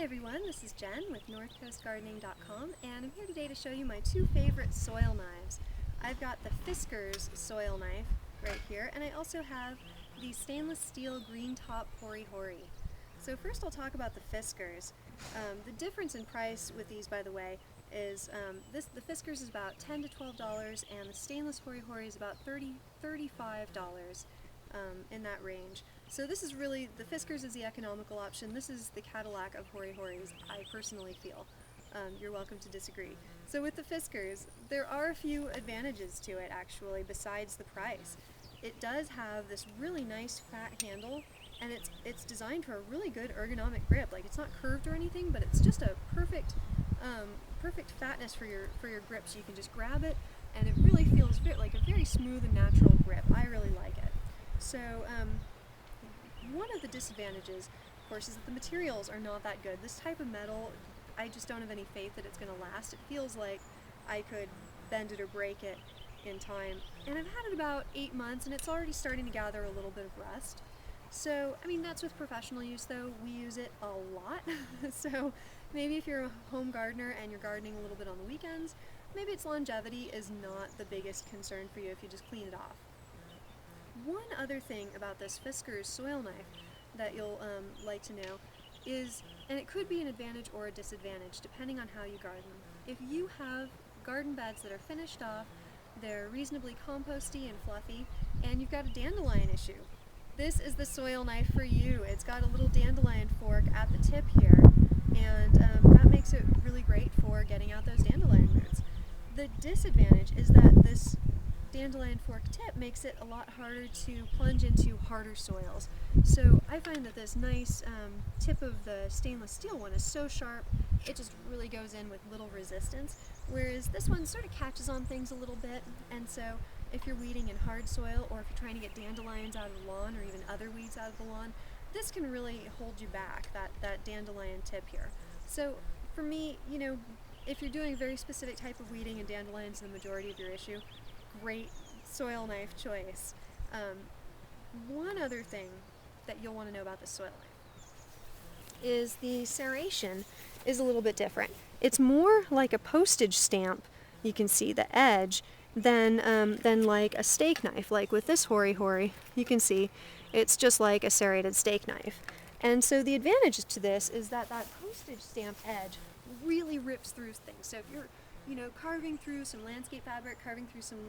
everyone, this is Jen with northcoastgardening.com, and I'm here today to show you my two favorite soil knives. I've got the Fiskars soil knife right here, and I also have the stainless steel Green Top Hori-Hori. So first I'll talk about the Fiskars. The difference in price with these, by the way, is the Fiskars is about $10 to $12, and the stainless Hori-Hori is about $35 in that range. So this is really, the Fiskars is the economical option. This is the Cadillac of Hori-Horis, I personally feel. You're welcome to disagree. So with the Fiskars, there are a few advantages to it actually, besides the price. It does have this really nice fat handle, and it's designed for a really good ergonomic grip. Like, it's not curved or anything, but it's just a perfect fatness for your grip, so you can just grab it, and it really feels like a very smooth and natural grip. I really like it. So one of the disadvantages, of course, is that the materials are not that good. This type of metal, I just don't have any faith that it's going to last. It feels like I could bend it or break it in time. And I've had it about 8 months, and it's already starting to gather a little bit of rust. So, I mean, that's with professional use, though. We use it a lot. So maybe if you're a home gardener and you're gardening a little bit on the weekends, maybe its longevity is not the biggest concern for you if you just clean it off. One other thing about this Fiskars soil knife that you'll like to know is, and it could be an advantage or a disadvantage depending on how you garden. If you have garden beds that are finished off, they're reasonably composty and fluffy, and you've got a dandelion issue, this is the soil knife for you. It's got a little dandelion fork at the tip here, and that makes it really great for getting out those dandelion roots. The disadvantage is that this dandelion fork tip makes it a lot harder to plunge into harder soils. So I find that this nice tip of the stainless steel one is so sharp, it just really goes in with little resistance, whereas this one sort of catches on things a little bit. And so if you're weeding in hard soil, or if you're trying to get dandelions out of the lawn, or even other weeds out of the lawn, this can really hold you back, that dandelion tip here. So for me, you know, if you're doing a very specific type of weeding and dandelions the majority of your issue, great soil knife choice. One other thing that you'll want to know about the soil knife is the serration is a little bit different. It's more like a postage stamp, you can see the edge, than like a steak knife. Like with this Hori-Hori, you can see it's just like a serrated steak knife. And so the advantage to this is that postage stamp edge really rips through things. So if you're carving through some landscape fabric, carving through some,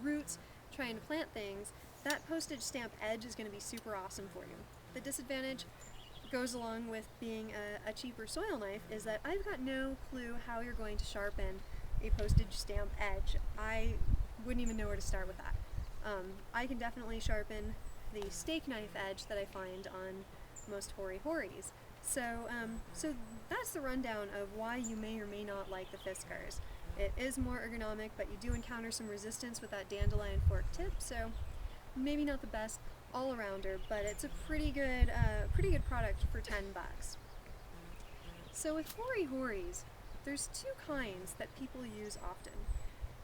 roots, trying to plant things, that postage stamp edge is going to be super awesome for you. The disadvantage goes along with being a cheaper soil knife is that I've got no clue how you're going to sharpen a postage stamp edge. I wouldn't even know where to start with that. I can definitely sharpen the steak knife edge that I find on most Hori-Horis. So that's the rundown of why you may or may not like the Fiskars. It is more ergonomic, but you do encounter some resistance with that dandelion fork tip, so maybe not the best all-arounder, but it's a pretty good product for $10. So with Hori-Horis, there's two kinds that people use often.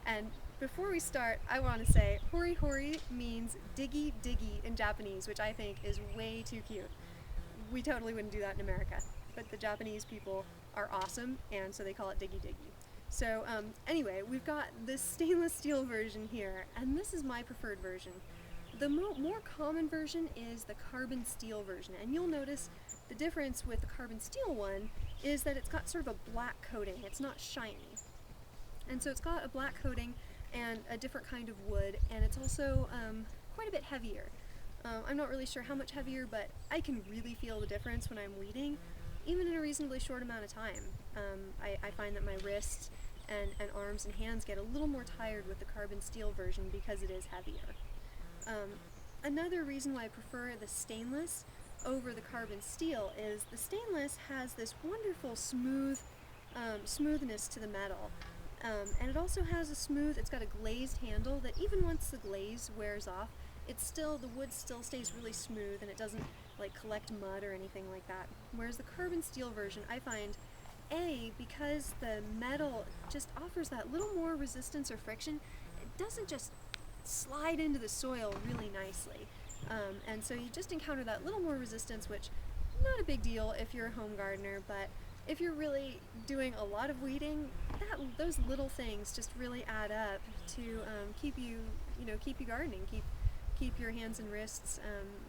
And before we start, I want to say Hori-Hori means diggy diggy in Japanese, which I think is way too cute. We totally wouldn't do that in America, but the Japanese people are awesome, and so they call it diggy diggy. So anyway, we've got this stainless steel version here, and this is my preferred version. The more common version is the carbon steel version, and you'll notice the difference with the carbon steel one is that it's got sort of a black coating. It's not shiny. And so it's got a black coating and a different kind of wood, and it's also quite a bit heavier. I'm not really sure how much heavier, but I can really feel the difference when I'm weeding, even in a reasonably short amount of time. I find that my wrists and arms and hands get a little more tired with the carbon steel version because it is heavier. Another reason why I prefer the stainless over the carbon steel is the stainless has this wonderful smoothness to the metal. And it also has it's got a glazed handle that even once the glaze wears off, the wood still stays really smooth, and it doesn't like collect mud or anything like that. Whereas the carbon steel version, I find, because the metal just offers that little more resistance or friction, it doesn't just slide into the soil really nicely. And so you just encounter that little more resistance, which not a big deal if you're a home gardener, but if you're really doing a lot of weeding, those little things just really add up to keep you gardening, keep your hands and wrists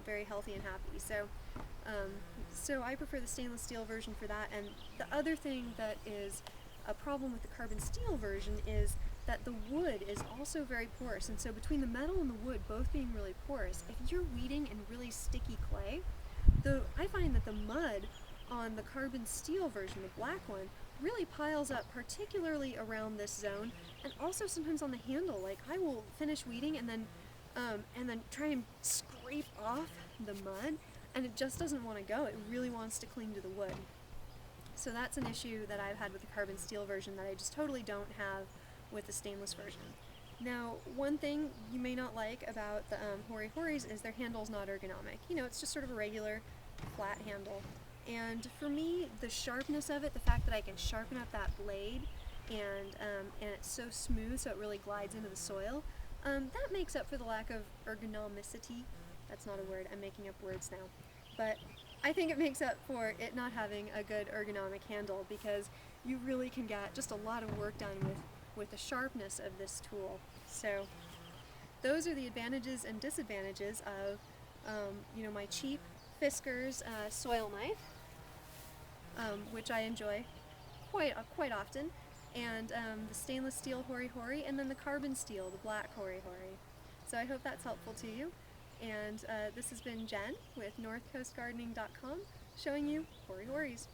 very healthy and happy. So I prefer the stainless steel version for that. And the other thing that is a problem with the carbon steel version is that the wood is also very porous, and so between the metal and the wood both being really porous, if you're weeding in really sticky clay, I find that the mud on the carbon steel version, the black one, really piles up, particularly around this zone, and also sometimes on the handle. Like, I will finish weeding and then try and scrape off the mud, and it just doesn't want to go. It really wants to cling to the wood. So that's an issue that I've had with the carbon steel version that I just totally don't have with the stainless version. Now, one thing you may not like about the Hori-Horis is their handle's not ergonomic. You know, it's just sort of a regular flat handle. And for me, the sharpness of it, the fact that I can sharpen up that blade and it's so smooth so it really glides into the soil, that makes up for the lack of ergonomicity. That's not a word, I'm making up words now. But I think it makes up for it not having a good ergonomic handle, because you really can get just a lot of work done with the sharpness of this tool. So those are the advantages and disadvantages of my cheap Fiskars soil knife, which I enjoy quite often, and the stainless steel Hori-Hori, and then the carbon steel, the black Hori-Hori. So I hope that's helpful to you. And this has been Jen with NorthCoastGardening.com showing you Hori-Horis.